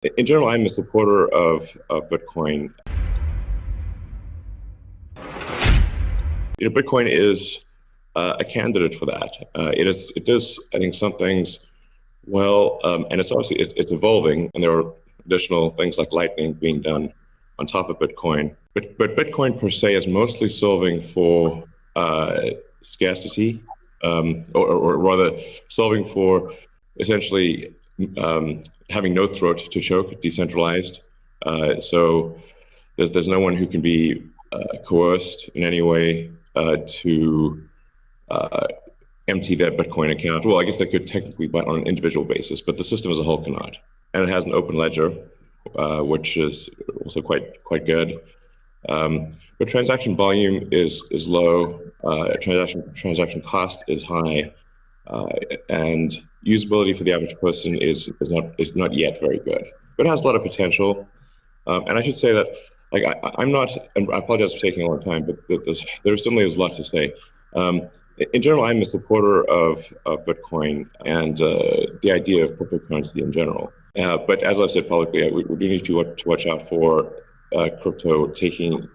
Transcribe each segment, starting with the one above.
In general, I'm a supporter of Bitcoin. Bitcoin is a candidate for that. It does, I think, some things well, and it's evolving, and there are additional things like Lightning being done on top of Bitcoin. But Bitcoin per se is mostly solving for scarcity, or rather solving for essentially having no throat to choke, decentralized. So there's no one who can be coerced in any way to empty their Bitcoin account. Well, I guess they could technically, but on an individual basis, but the system as a whole cannot. And it has an open ledger, which is also quite good. But transaction volume is low. Transaction cost is high, and usability for the average person is not yet very good. But it has a lot of potential. And I should say that, like, I'm not, and I apologize for taking a long time, but there certainly is a lot to say. In general, I'm a supporter of Bitcoin and the idea of cryptocurrency in general. But as I've said publicly, we do need to watch out for crypto taking,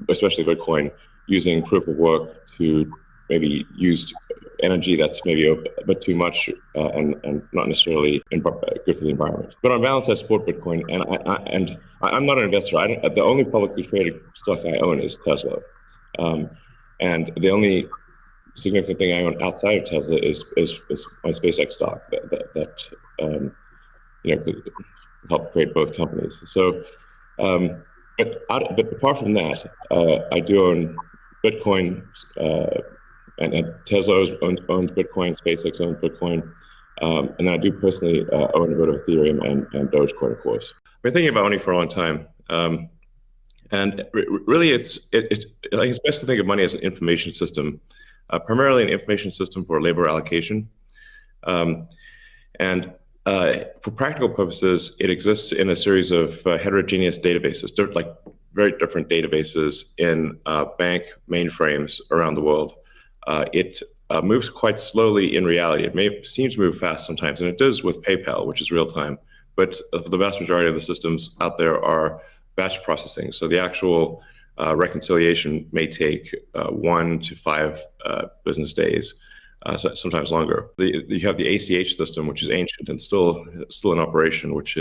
especially Bitcoin, using proof of work to maybe use energy that's maybe a bit too much and not necessarily good for the environment. But on balance, I support Bitcoin, and I'm not an investor. The only publicly traded stock I own is Tesla. And the only significant thing I own outside of Tesla is my SpaceX stock that could help create both companies. So, but apart from that, I do own Bitcoin, and Tesla owns Bitcoin, SpaceX owns Bitcoin, and then I do personally own a bit of Ethereum and Dogecoin, of course. I've been thinking about money for a long time. And really, I think it's best to think of money as an information system, primarily an information system for labor allocation. And for practical purposes, it exists in a series of heterogeneous databases, like very different databases in bank mainframes around the world. It moves quite slowly in reality. It seems to move fast sometimes, and it does with PayPal, which is real time. But the vast majority of the systems out there are batch processing. So the actual reconciliation may take 1 to 5 business days, sometimes longer. You have the ACH system, which is ancient and still in operation, which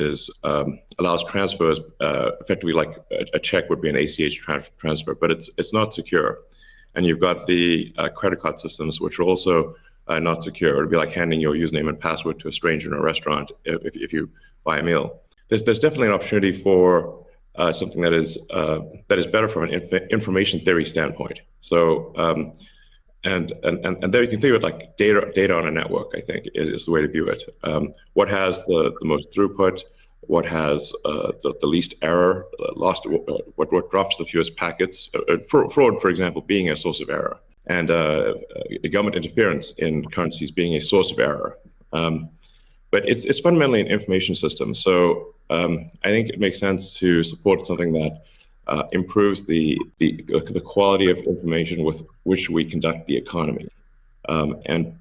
allows transfers effectively like a check would be an ACH transfer, but it's not secure. And you've got the credit card systems, which are also not secure. It would be like handing your username and password to a stranger in a restaurant if you buy a meal. There's definitely an opportunity for something that is better from an information theory standpoint. So, and there you can think of it like data on a network. I think is the way to view it. What has the most throughput? What has the least error? What drops the fewest packets? Fraud, for example, being a source of error, and government interference in currencies being a source of error. But it's fundamentally an information system. So I think it makes sense to support something that improves the quality of information with which we conduct the economy. And